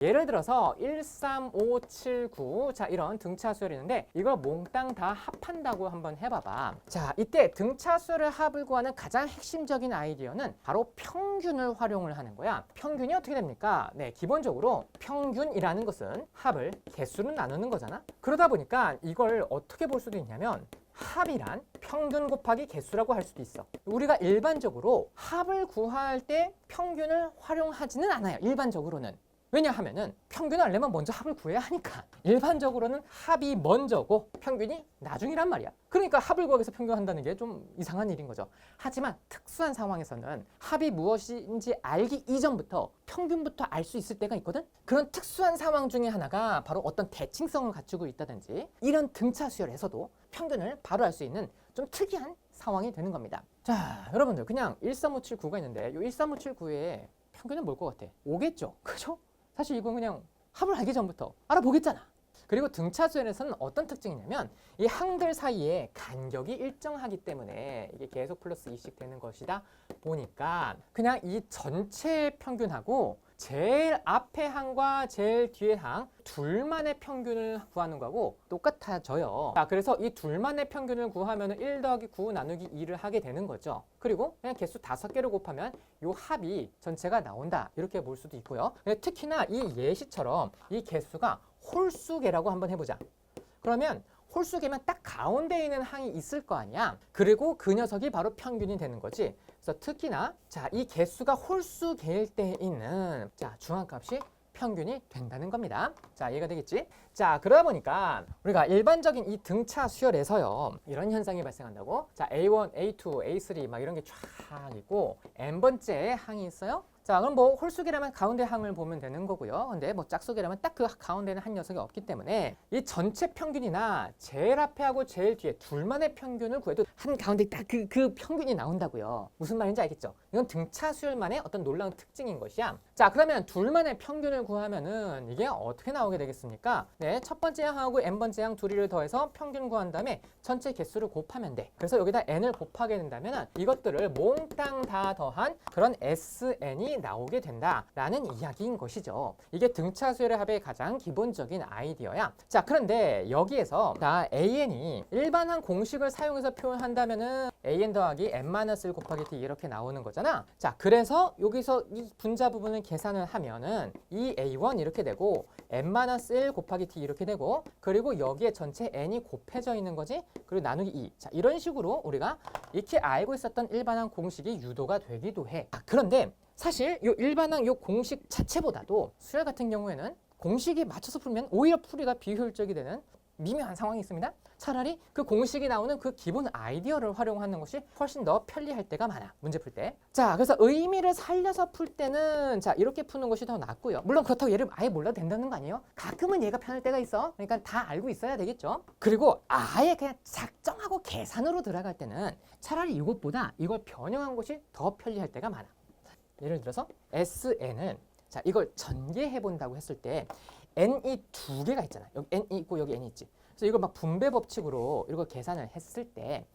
예를 들어서 1, 3, 5, 7, 9 자 이런 등차 수열이 있는데 이걸 몽땅 다 합한다고 한번 해봐봐. 자 이때 등차 수열의 합을 구하는 가장 핵심적인 아이디어는 바로 평균을 활용을 하는 거야. 평균이 어떻게 됩니까? 네, 기본적으로 평균이라는 것은 합을 개수로 나누는 거잖아. 그러다 보니까 이걸 어떻게 볼 수도 있냐면 합이란 평균 곱하기 개수라고 할 수도 있어. 우리가 일반적으로 합을 구할 때 평균을 활용하지는 않아요. 일반적으로는. 왜냐하면은 평균을 알려면 먼저 합을 구해야 하니까. 일반적으로는 합이 먼저고 평균이 나중이란 말이야. 그러니까 합을 구하기 위해서 평균한다는 게 좀 이상한 일인 거죠. 하지만 특수한 상황에서는 합이 무엇인지 알기 이전부터 평균부터 알 수 있을 때가 있거든. 그런 특수한 상황 중에 하나가 바로 어떤 대칭성을 갖추고 있다든지 이런 등차 수열에서도 평균을 바로 알 수 있는 좀 특이한 상황이 되는 겁니다. 자, 여러분들 그냥 13579가 있는데 이 13579의 평균은 뭘 것 같아? 5겠죠? 그죠? 사실 이건 그냥 합을 알기 전부터 알아보겠잖아. 그리고 등차 수열에서는 어떤 특징이냐면 이 항들 사이에 간격이 일정하기 때문에 이게 계속 플러스 2씩 되는 것이다 보니까 그냥 이 전체 평균하고 제일 앞에 항과 제일 뒤에 항 둘만의 평균을 구하는 거하고 똑같아져요. 자, 그래서 이 둘만의 평균을 구하면 1 더하기 9 나누기 2를 하게 되는 거죠. 그리고 그냥 개수 5개를 곱하면 이 합이 전체가 나온다 이렇게 볼 수도 있고요. 특히나 이 예시처럼 이 개수가 홀수계라고 한번 해보자. 그러면 홀수계면 딱 가운데 있는 항이 있을 거 아니야. 그리고 그 녀석이 바로 평균이 되는 거지. 그래서 특히나 자, 이 개수가 홀수계일 때 있는 자, 중앙값이 평균이 된다는 겁니다. 자, 이해가 되겠지? 자, 그러다 보니까 우리가 일반적인 이 등차 수열에서요. 이런 현상이 발생한다고. 자, A1, A2, A3 막 이런 게 쫙 있고 n번째 항이 있어요. 자, 그럼 뭐 홀수계라면 가운데 항을 보면 되는 거고요. 근데 뭐 짝수계라면 딱 그 가운데는 한 녀석이 없기 때문에 이 전체 평균이나 제일 앞에 하고 제일 뒤에 둘만의 평균을 구해도 한 가운데 딱 그 평균이 나온다고요. 무슨 말인지 알겠죠? 이건 등차 수열만의 어떤 놀라운 특징인 것이야. 자, 그러면 둘만의 평균을 구하면은 이게 어떻게 나오게 되겠습니까? 네, 첫 번째 항하고 n번째 항 둘이를 더해서 평균 구한 다음에 전체 개수를 곱하면 돼. 그래서 여기다 n을 곱하게 된다면 이것들을 몽땅 다 더한 그런 SN이 나오게 된다라는 이야기인 것이죠. 이게 등차 수열의 합의 가장 기본적인 아이디어야. 자, 그런데 여기에서 자, AN이 일반한 공식을 사용해서 표현한다면은 AN 더하기 N-1 곱하기 D 이렇게 나오는 거잖아. 자, 그래서 여기서 이 분자 부분을 계산을 하면은 이 A1 이렇게 되고 N-1 곱하기 D 이렇게 되고 그리고 여기에 전체 N이 곱해져 있는 거지. 그리고 나누기 2. 자, 이런 식으로 우리가 이렇게 알고 있었던 일반한 공식이 유도가 되기도 해. 아, 그런데 사실 이 일반항 이 공식 자체보다도 수열 같은 경우에는 공식이 맞춰서 풀면 오히려 풀이가 비효율적이 되는 미묘한 상황이 있습니다. 차라리 그 공식이 나오는 그 기본 아이디어를 활용하는 것이 훨씬 더 편리할 때가 많아. 문제 풀 때. 자, 그래서 의미를 살려서 풀 때는 자, 이렇게 푸는 것이 더 낫고요. 물론 그렇다고 얘를 아예 몰라도 된다는 거 아니에요? 가끔은 얘가 편할 때가 있어. 그러니까 다 알고 있어야 되겠죠. 그리고 아예 그냥 작정하고 계산으로 들어갈 때는 차라리 이것보다 이걸 변형한 것이 더 편리할 때가 많아. 예를 들어서 SN은 자, 이걸 전개해 본다고 했을 때 n이 두 개가 있잖아. 여기 n이 있고 여기 n이 있지. 그래서 이걸 막 분배 법칙으로 이걸 계산을 했을 때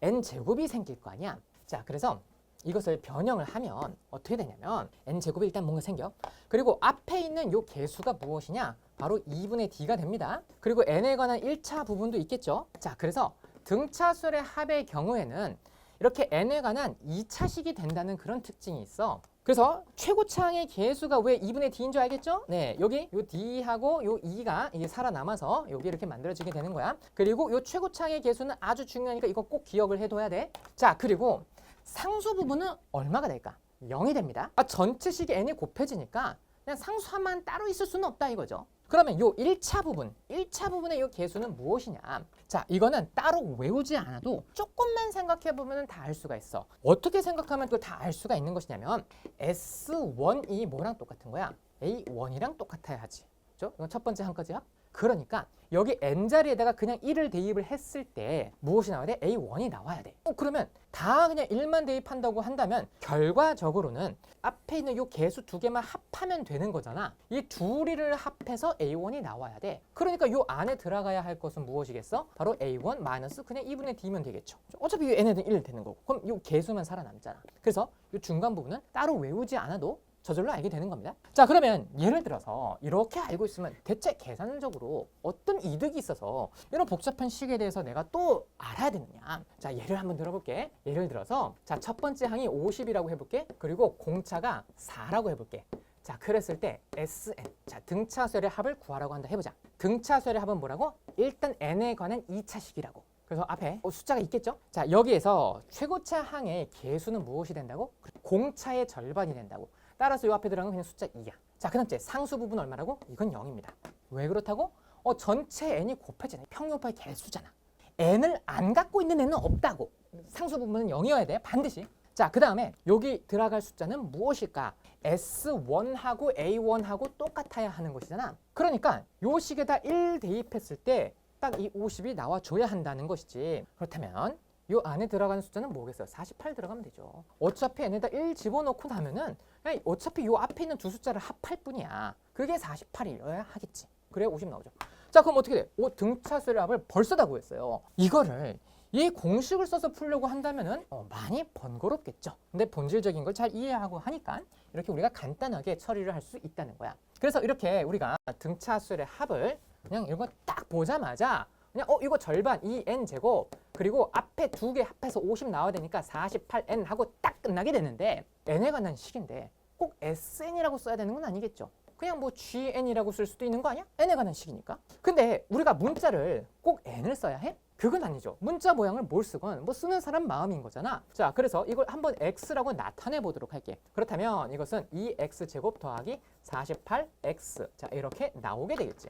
n 제곱이 생길 거 아니야. 자, 그래서 이것을 변형을 하면 어떻게 되냐면 n 제곱이 일단 뭔가 생겨. 그리고 앞에 있는 요 개수가 무엇이냐? 바로 2분의 d가 됩니다. 그리고 n에 관한 1차 부분도 있겠죠. 자, 그래서 등차수열의 합의 경우에는 이렇게 n에 관한 2차식이 된다는 그런 특징이 있어. 그래서 최고차항의 개수가 왜 2분의 d인 줄 알겠죠? 네, 여기 요 d하고 요 2가 이게 살아남아서 여기 이렇게 만들어지게 되는 거야. 그리고 요 최고차항의 개수는 아주 중요하니까 이거 꼭 기억을 해둬야 돼. 자, 그리고 상수 부분은 얼마가 될까? 0이 됩니다. 아, 전체식이 n이 곱해지니까 그냥 상수함만 따로 있을 수는 없다 이거죠. 그러면 요 1차 부분의 요 개수는 무엇이냐? 자, 이거는 따로 외우지 않아도 조금만 생각해보면 다 알 수가 있어. 어떻게 생각하면 그걸 다 알 수가 있는 것이냐면 S1이 뭐랑 똑같은 거야? A1이랑 똑같아야 하지. 그죠? 이건 첫 번째 한 가지 합. 그러니까 여기 n자리에다가 그냥 1을 대입을 했을 때 무엇이 나와야 돼? A1이 나와야 돼. 그러면 다 그냥 1만 대입한다고 한다면 결과적으로는 앞에 있는 요 개수 두 개만 합하면 되는 거잖아. 이 둘이를 합해서 A1이 나와야 돼. 그러니까 요 안에 들어가야 할 것은 무엇이겠어? 바로 A1 마이너스 그냥 2분의 D면 되겠죠. 어차피 이 n에는 1 되는 거고. 그럼 요 개수만 살아남잖아. 그래서 요 중간 부분은 따로 외우지 않아도 저절로 알게 되는 겁니다. 자, 그러면 예를 들어서 이렇게 알고 있으면 대체 계산적으로 어떤 이득이 있어서 이런 복잡한 식에 대해서 내가 또 알아야 되느냐. 자, 예를 한번 들어볼게. 예를 들어서 자, 첫 번째 항이 50이라고 해볼게. 그리고 공차가 4라고 해볼게. 자, 그랬을 때 Sn, 자, 등차수열의 합을 구하라고 한다 해보자. 등차수열의 합은 뭐라고? 일단 n에 관한 2차식이라고. 그래서 앞에 숫자가 있겠죠? 자, 여기에서 최고차 항의 개수는 무엇이 된다고? 공차의 절반이 된다고. 따라서 이 앞에 들어가는 그냥 숫자 2야. 자, 그 다음째 상수 부분 얼마라고? 이건 0입니다. 왜 그렇다고? 전체 n이 곱해지네. 평균 곱하기 개수잖아. n을 안 갖고 있는 애는 없다고. 상수 부분은 0이어야 돼. 반드시. 자, 그 다음에 여기 들어갈 숫자는 무엇일까? S1하고 A1하고 똑같아야 하는 것이잖아. 그러니까 요 식에다 1 대입했을 때 딱 이 50이 나와줘야 한다는 것이지. 그렇다면 요 안에 들어가는 숫자는 뭐겠어요? 48 들어가면 되죠. 어차피 n에다 1 집어넣고 나면은 그냥 어차피 요 앞에 있는 두 숫자를 합할 뿐이야. 그게 48이어야 하겠지. 그래 50 나오죠. 자, 그럼 어떻게 돼? 등차수열의 합을 벌써 다 구했어요. 이거를 이 공식을 써서 풀려고 한다면은 많이 번거롭겠죠. 근데 본질적인 걸 잘 이해하고 하니까 이렇게 우리가 간단하게 처리를 할 수 있다는 거야. 그래서 이렇게 우리가 등차수열의 합을 그냥 이런 거 딱 보자마자 그냥 이거 절반 2n 제곱 그리고 앞에 두 개 합해서 50 나와야 되니까 48n 하고 딱 끝나게 되는데 n에 관한 식인데 꼭 sn이라고 써야 되는 건 아니겠죠. 그냥 뭐 gn이라고 쓸 수도 있는 거 아니야? n에 관한 식이니까. 근데 우리가 문자를 꼭 n을 써야 해? 그건 아니죠. 문자 모양을 뭘 쓰건 뭐 쓰는 사람 마음인 거잖아. 자, 그래서 이걸 한번 x라고 나타내 보도록 할게. 그렇다면 이것은 2x제곱 더하기 48x. 자, 이렇게 나오게 되겠지.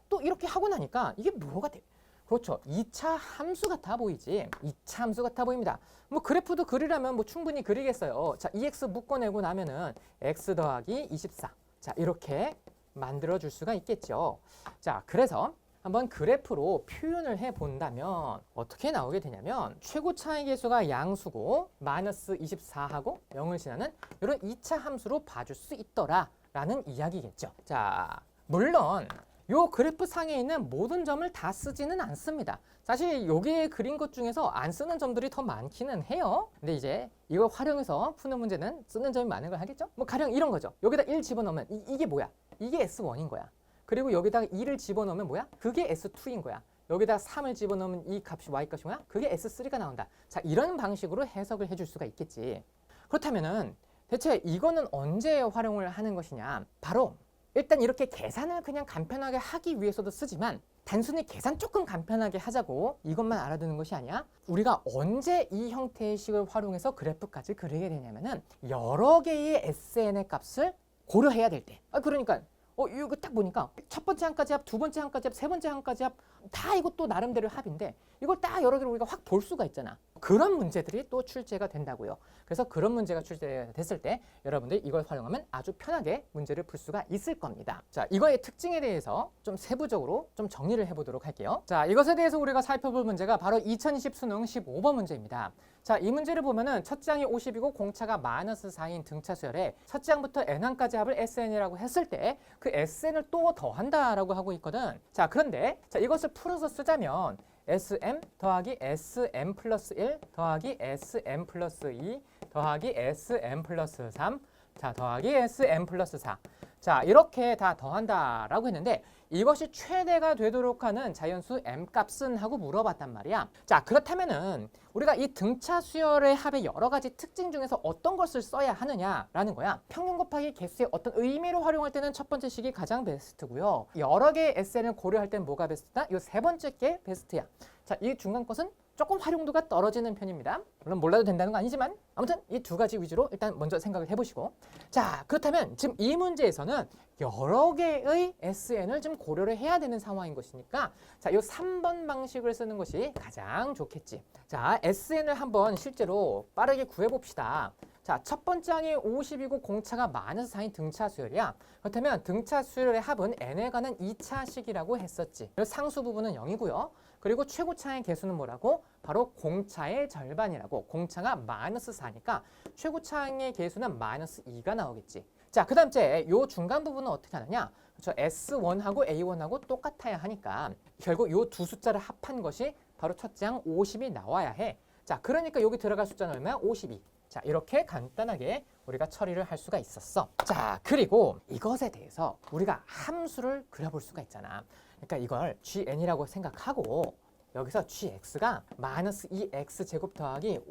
또 이렇게 하고 나니까 이게 뭐가 돼? 그렇죠. 2차 함수 같아 보이지. 2차 함수 같아 보입니다. 뭐 그래프도 그리려면 뭐 충분히 그리겠어요. 자, 2x 묶어내고 나면은 x 더하기 24. 자, 이렇게 만들어 줄 수가 있겠죠. 자, 그래서 한번 그래프로 표현을 해 본다면 어떻게 나오게 되냐면 최고차의 개수가 양수고 마이너스 24하고 0을 지나는 이런 2차 함수로 봐줄 수 있더라 라는 이야기겠죠. 자, 물론 요 그래프 상에 있는 모든 점을 다 쓰지는 않습니다. 사실 여기에 그린 것 중에서 안 쓰는 점들이 더 많기는 해요. 근데 이제 이걸 활용해서 푸는 문제는 쓰는 점이 많은 걸 하겠죠. 뭐 가령 이런 거죠. 여기다 1 집어넣으면 이게 뭐야? 이게 S1인 거야. 그리고 여기다가 2를 집어넣으면 뭐야? 그게 S2인 거야. 여기다 3을 집어넣으면 이 값이 Y값이 뭐야? 그게 S3가 나온다. 자, 이런 방식으로 해석을 해줄 수가 있겠지. 그렇다면은 대체 이거는 언제 활용을 하는 것이냐? 바로 일단 이렇게 계산을 그냥 간편하게 하기 위해서도 쓰지만 단순히 계산 조금 간편하게 하자고 이것만 알아두는 것이 아니야. 우리가 언제 이 형태의 식을 활용해서 그래프까지 그리게 되냐면은 여러 개의 SN의 값을 고려해야 될 때. 그러니까 이거 딱 보니까 첫 번째 항까지 합, 두 번째 항까지 합, 세 번째 항까지 합 다 이것도 나름대로 합인데 이걸 딱 여러 개를 우리가 확 볼 수가 있잖아. 그런 문제들이 또 출제가 된다고요. 그래서 그런 문제가 출제됐을 때 여러분들이 이걸 활용하면 아주 편하게 문제를 풀 수가 있을 겁니다. 자, 이거의 특징에 대해서 좀 세부적으로 좀 정리를 해보도록 할게요. 자, 이것에 대해서 우리가 살펴볼 문제가 바로 2020 수능 15번 문제입니다. 자, 이 문제를 보면은 첫째 항이 50이고 공차가 마이너스 4인 등차수열에 첫째 항부터 n항까지 합을 sn이라고 했을 때 그 sn을 또 더한다라고 하고 있거든. 자, 그런데 자, 이것을 풀어서 쓰자면 sm 더하기 sm 플러스 1 더하기 sm 플러스 2 더하기 sm 플러스 3 자, 더하기 sm 플러스 4 자, 이렇게 다 더한다라고 했는데 이것이 최대가 되도록 하는 자연수 m 값은 하고 물어봤단 말이야. 자, 그렇다면은 우리가 이 등차 수열의 합의 여러 가지 특징 중에서 어떤 것을 써야 하느냐라는 거야. 평균 곱하기 개수의 어떤 의미로 활용할 때는 첫 번째 식이 가장 베스트고요. 여러 개의 SN을 고려할 때는 뭐가 베스트다? 이 세 번째 게 베스트야. 자, 이 중간 것은 조금 활용도가 떨어지는 편입니다. 물론 몰라도 된다는 건 아니지만 아무튼 이 두 가지 위주로 일단 먼저 생각을 해보시고 자, 그렇다면 지금 이 문제에서는 여러 개의 SN을 좀 고려를 해야 되는 상황인 것이니까 자, 이 3번 방식을 쓰는 것이 가장 좋겠지. 자, SN을 한번 실제로 빠르게 구해봅시다. 자, 첫 번째 항이 50이고 공차가 마이너스 4인 등차 수열이야. 그렇다면 등차 수열의 합은 n에 관한 2차 식이라고 했었지. 상수 부분은 0이고요. 그리고 최고차의 개수는 뭐라고? 바로 공차의 절반이라고. 공차가 마이너스 4니까 최고차의 개수는 마이너스 2가 나오겠지. 자, 그 다음째 요 중간 부분은 어떻게 하느냐? 그렇죠. S1하고 A1하고 똑같아야 하니까 결국 요 두 숫자를 합한 것이 바로 첫째 항 50이 나와야 해. 자, 그러니까 여기 들어갈 숫자는 얼마야? 52. 자, 이렇게 간단하게 우리가 처리를 할 수가 있었어. 자, 그리고 이것에 대해서 우리가 함수를 그려볼 수가 있잖아. 그러니까 이걸 GN이라고 생각하고 여기서 GX가 마이너스 2X 제곱 더하기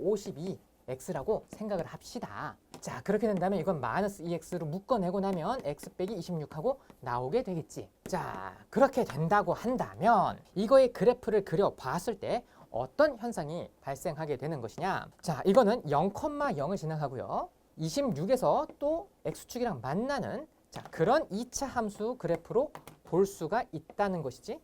52X라고 생각을 합시다. 자, 그렇게 된다면 이건 마이너스 2X로 묶어내고 나면 X 빼기 26하고 나오게 되겠지. 자, 그렇게 된다고 한다면 이거의 그래프를 그려봤을 때 어떤 현상이 발생하게 되는 것이냐. 자, 이거는 0,0을 지나가고요. 26에서 또 X축이랑 만나는 자, 그런 2차 함수 그래프로 볼 수가 있다는 것이지.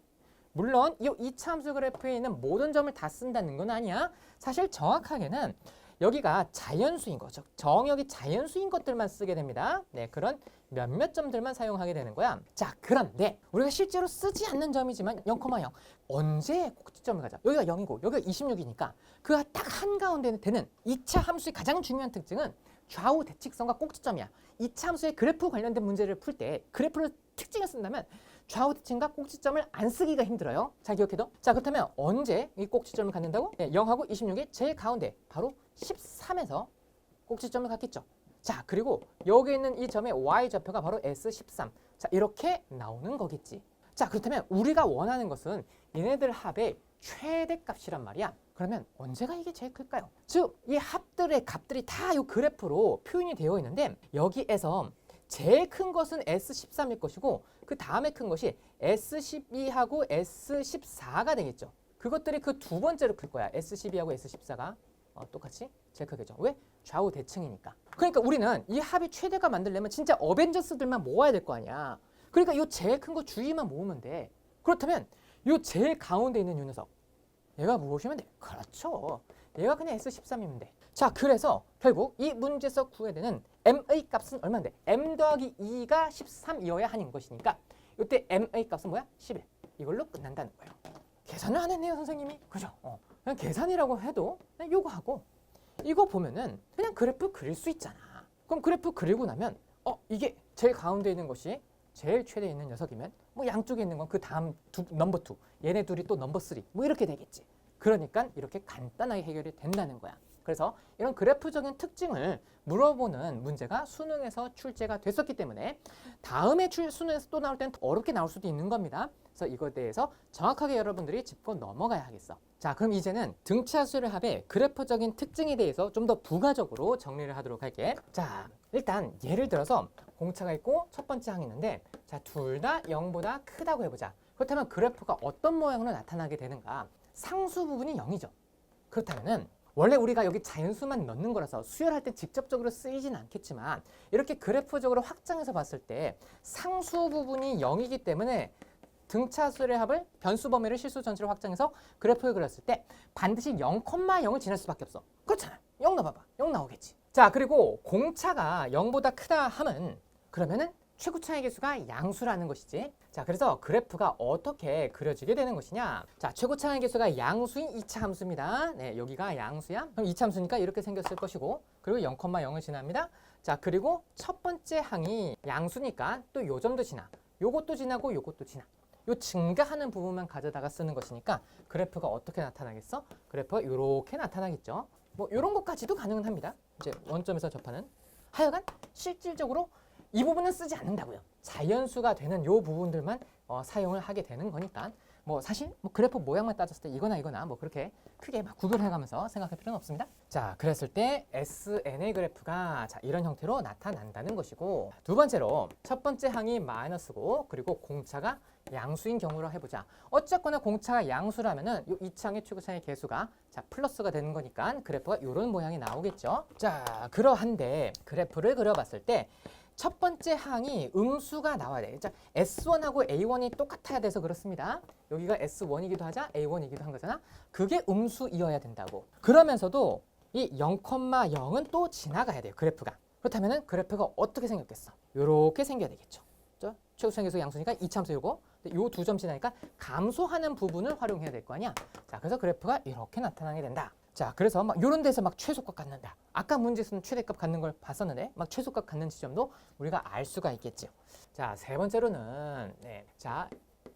물론 이 2차 함수 그래프에 있는 모든 점을 다 쓴다는 건 아니야. 사실 정확하게는 여기가 자연수인 거죠. 정역이 자연수인 것들만 쓰게 됩니다. 네, 그런 몇몇 점들만 사용하게 되는 거야. 자, 그런데 우리가 실제로 쓰지 않는 점이지만 0,0 언제 꼭지점을 가자. 여기가 0이고 여기가 26이니까 그 딱 한가운데 되는 2차 함수의 가장 중요한 특징은 좌우 대칭성과 꼭지점이야. 2차 함수의 그래프 관련된 문제를 풀 때 그래프를 특징을 쓴다면 좌우 대칭과 꼭지점을 안 쓰기가 힘들어요. 잘 기억해둬. 자, 그렇다면 언제 이 꼭지점을 갖는다고? 네, 0하고 26의 제일 가운데 바로 13에서 꼭지점을 갖겠죠. 자, 그리고 여기 있는 이 점의 y좌표가 바로 S13. 자, 이렇게 나오는 거겠지. 자, 그렇다면 우리가 원하는 것은 얘네들 합의 최대값이란 말이야. 그러면 언제가 이게 제일 클까요? 즉, 이 합들의 값들이 다 이 그래프로 표현이 되어 있는데 여기에서 제일 큰 것은 S13일 것이고 그 다음에 큰 것이 S12하고 S14가 되겠죠. 그것들이 그 두 번째로 클 거야. S12하고 S14가 똑같이 제일 크겠죠. 왜? 좌우 대칭이니까. 그러니까 우리는 이 합이 최대가 만들려면 진짜 어벤져스들만 모아야 될 거 아니야. 그러니까 이 제일 큰 거 주위만 모으면 돼. 그렇다면 이 제일 가운데 있는 이 녀석 얘가 무엇이면 돼? 그렇죠. 얘가 그냥 S13이면 돼. 자, 그래서 결국 이 문제에서 구해야 되는 m의 값은 얼마인데? m 더하기 2가 13이어야 하는 것이니까 이때 m의 값은 뭐야? 11. 이걸로 끝난다는 거예요. 계산을 안 했네요, 선생님이. 그죠? 그냥 계산이라고 해도 그냥 요거 하고 이거 보면은 그냥 그래프 그릴 수 있잖아. 그럼 그래프 그리고 나면 이게 제일 가운데 있는 것이 제일 최대에 있는 녀석이면 뭐 양쪽에 있는 건 그 다음 넘버 2 얘네 둘이 또 넘버 3 뭐 이렇게 되겠지. 그러니까 이렇게 간단하게 해결이 된다는 거야. 그래서 이런 그래프적인 특징을 물어보는 문제가 수능에서 출제가 됐었기 때문에 다음에 수능에서 또 나올 때는 더 어렵게 나올 수도 있는 겁니다. 그래서 이거에 대해서 정확하게 여러분들이 짚고 넘어가야 하겠어. 자, 그럼 이제는 등차수열 합의 그래프적인 특징에 대해서 좀 더 부가적으로 정리를 하도록 할게. 자, 일단 예를 들어서 공차가 있고 첫 번째 항이 있는데 자, 둘 다 0보다 크다고 해보자. 그렇다면 그래프가 어떤 모양으로 나타나게 되는가? 상수 부분이 0이죠. 그렇다면은 원래 우리가 여기 자연수만 넣는 거라서 수열할 때 직접적으로 쓰이진 않겠지만 이렇게 그래프적으로 확장해서 봤을 때 상수 부분이 0이기 때문에 등차수열의 합을 변수 범위를 실수 전체로 확장해서 그래프를 그렸을 때 반드시 0,0을 지날 수밖에 없어. 그렇잖아. 0 넣어봐봐. 0 나오겠지. 자, 그리고 공차가 0보다 크다 함은 그러면은 최고차의 개수가 양수라는 것이지. 자, 그래서 그래프가 어떻게 그려지게 되는 것이냐. 자, 최고차의 개수가 양수인 2차 함수입니다. 네, 여기가 양수야. 그럼 2차 함수니까 이렇게 생겼을 것이고 그리고 0,0을 지납니다. 자, 그리고 첫 번째 항이 양수니까 또 요 점도 지나. 요것도 지나고 요것도 지나. 요 증가하는 부분만 가져다가 쓰는 것이니까 그래프가 어떻게 나타나겠어? 그래프가 이렇게 나타나겠죠. 뭐 이런 것까지도 가능은 합니다. 이제 원점에서 접하는. 하여간 실질적으로 이 부분은 쓰지 않는다고요. 자연수가 되는 요 부분들만 사용을 하게 되는 거니까 뭐 사실 뭐 그래프 모양만 따졌을 때 이거나 뭐 그렇게 크게 막 구별해가면서 생각할 필요는 없습니다. 자, 그랬을 때 SN의 그래프가 자, 이런 형태로 나타난다는 것이고 두 번째로 첫 번째 항이 마이너스고 그리고 공차가 양수인 경우로 해보자. 어쨌거나 공차가 양수라면은 이 2차항의 최고차의 개수가 자 플러스가 되는 거니까 그래프가 이런 모양이 나오겠죠. 자, 그러한데 그래프를 그려봤을 때 첫 번째 항이 음수가 나와야 돼. 자, S1하고 A1이 똑같아야 돼서 그렇습니다. 여기가 S1이기도 하자 A1이기도 한 거잖아. 그게 음수이어야 된다고. 그러면서도 이 0,0은 또 지나가야 돼요. 그래프가. 그렇다면은 그래프가 어떻게 생겼겠어? 이렇게 생겨야 되겠죠. 최고차의 개수 양수니까 2차함수 요거. 요 두 점 지나니까 감소하는 부분을 활용해야 될 거 아니야. 자, 그래서 그래프가 이렇게 나타나게 된다. 자, 그래서 막 이런 데서 막 최소값 갖는다. 아까 문제에서는 최대값 갖는 걸 봤었는데 막 최소값 갖는 지점도 우리가 알 수가 있겠죠. 자, 세 번째로는 자,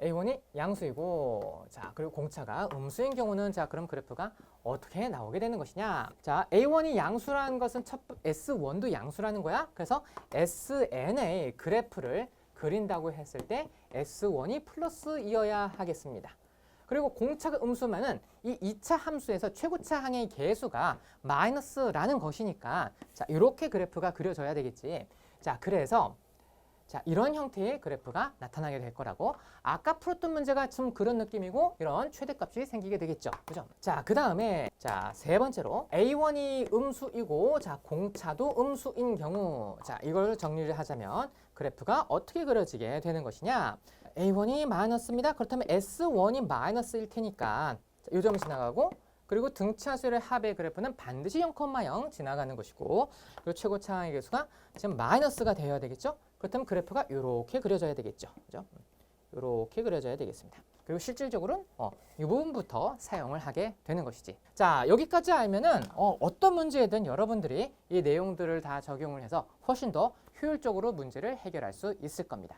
A1이 양수이고, 자, 그리고 공차가 음수인 경우는 자, 그럼 그래프가 어떻게 나오게 되는 것이냐? 자, A1이 양수라는 것은 S1도 양수라는 거야. 그래서 SN의 그래프를 그린다고 했을 때 S1이 플러스이어야 하겠습니다. 그리고 공차가 음수면은 이 2차 함수에서 최고차 항의 개수가 마이너스라는 것이니까 자, 이렇게 그래프가 그려져야 되겠지. 자, 그래서 자, 이런 형태의 그래프가 나타나게 될 거라고. 아까 풀었던 문제가 좀 그런 느낌이고 이런 최대값이 생기게 되겠죠. 그죠? 자, 그 다음에 자, 세 번째로 A1이 음수이고 자, 공차도 음수인 경우 자, 이걸 정리를 하자면 그래프가 어떻게 그려지게 되는 것이냐? A1이 마이너스입니다. 그렇다면 S1이 마이너스일 테니까 이 점 지나가고 그리고 등차수열의 합의 그래프는 반드시 0,0 지나가는 것이고 그리고 최고차 항의 개수가 지금 마이너스가 되어야 되겠죠? 그렇다면 그래프가 이렇게 그려져야 되겠죠. 그죠? 이렇게 그려져야 되겠습니다. 그리고 실질적으로는 이 부분부터 사용을 하게 되는 것이지. 자, 여기까지 알면은 어떤 문제에든 여러분들이 이 내용들을 다 적용을 해서 훨씬 더 효율적으로 문제를 해결할 수 있을 겁니다.